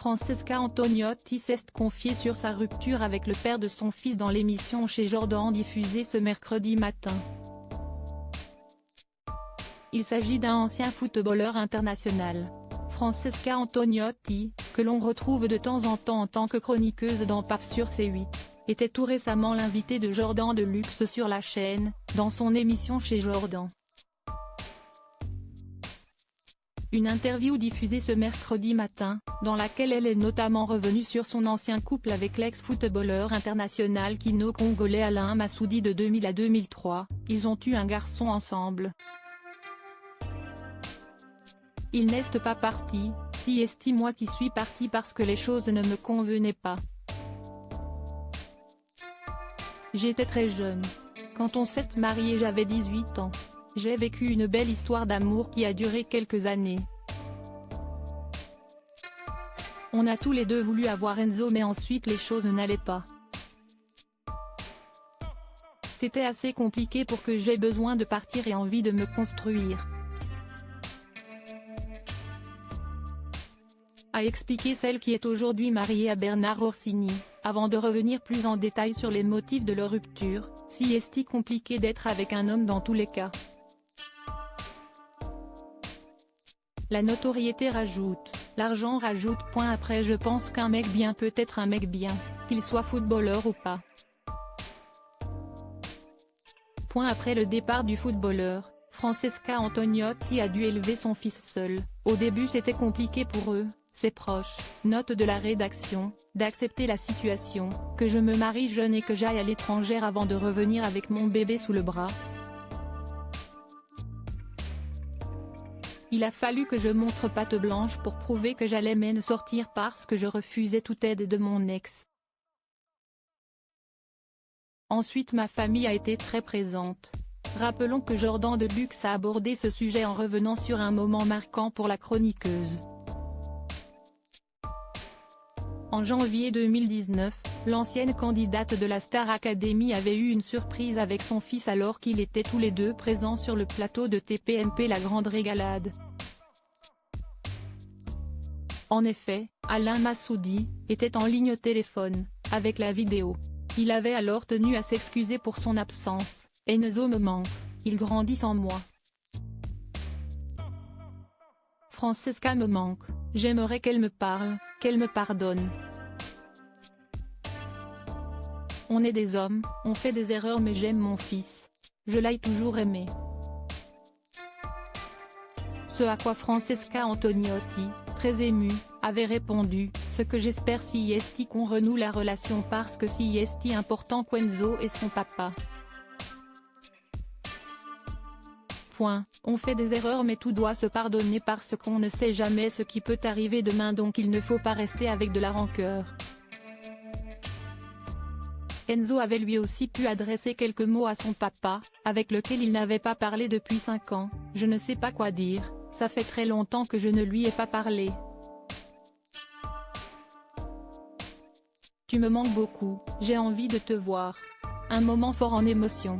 Francesca Antoniotti s'est confiée sur sa rupture avec le père de son fils dans l'émission Chez Jordan diffusée ce mercredi matin. Il s'agit d'un ancien footballeur international, Francesca Antoniotti, que l'on retrouve de temps en tant que chroniqueuse dans PAF sur C8, était tout récemment l'invitée de Jordan de Luxe sur la chaîne, dans son émission Chez Jordan. Une interview diffusée ce mercredi matin, dans laquelle elle est notamment revenue sur son ancien couple avec l'ex-footballeur international kino-congolais Alain Massoudi de 2000 à 2003, ils ont eu un garçon ensemble. Ils n'est pas partis, si est moi qui suis parti parce que les choses ne me convenaient pas. J'étais très jeune. Quand on s'est marié j'avais 18 ans. J'ai vécu une belle histoire d'amour qui a duré quelques années. On a tous les deux voulu avoir Enzo mais ensuite les choses n'allaient pas. C'était assez compliqué pour que j'aie besoin de partir et envie de me construire. A expliqué celle qui est aujourd'hui mariée à Bernard Orsini, avant de revenir plus en détail sur les motifs de leur rupture. Si est compliqué d'être avec un homme dans tous les cas. La notoriété rajoute, l'argent rajoute. Après je pense qu'un mec bien peut être un mec bien, qu'il soit footballeur ou pas. Après le départ du footballeur, Francesca Antoniotti a dû élever son fils seule. Au début c'était compliqué pour eux, ses proches, note de la rédaction, d'accepter la situation, que je me marie jeune et que j'aille à l'étranger avant de revenir avec mon bébé sous le bras. Il a fallu que je montre patte blanche pour prouver que j'allais m'en sortir parce que je refusais toute aide de mon ex. Ensuite ma famille a été très présente. Rappelons que Jordan de Luxe a abordé ce sujet en revenant sur un moment marquant pour la chroniqueuse. En janvier 2019, l'ancienne candidate de la Star Academy avait eu une surprise avec son fils alors qu'ils étaient tous les deux présents sur le plateau de TPMP La Grande Régalade. En effet, Alain Massoudi était en ligne au téléphone, avec la vidéo. Il avait alors tenu à s'excuser pour son absence. « Enzo me manque, il grandit sans moi. Francesca me manque, j'aimerais qu'elle me parle, qu'elle me pardonne. On est des hommes, on fait des erreurs mais j'aime mon fils. Je l'ai toujours aimé. » Ce à quoi Francesca Antoniotti, très émue, avait répondu, « Ce que j'espère si est qu'on renoue la relation parce que si est important qu'Enzo est son papa. » On fait des erreurs mais tout doit se pardonner parce qu'on ne sait jamais ce qui peut arriver demain donc il ne faut pas rester avec de la rancœur. Enzo avait lui aussi pu adresser quelques mots à son papa, avec lequel il n'avait pas parlé depuis 5 ans, « Je ne sais pas quoi dire, ça fait très longtemps que je ne lui ai pas parlé. Tu me manques beaucoup, j'ai envie de te voir. » Un moment fort en émotion.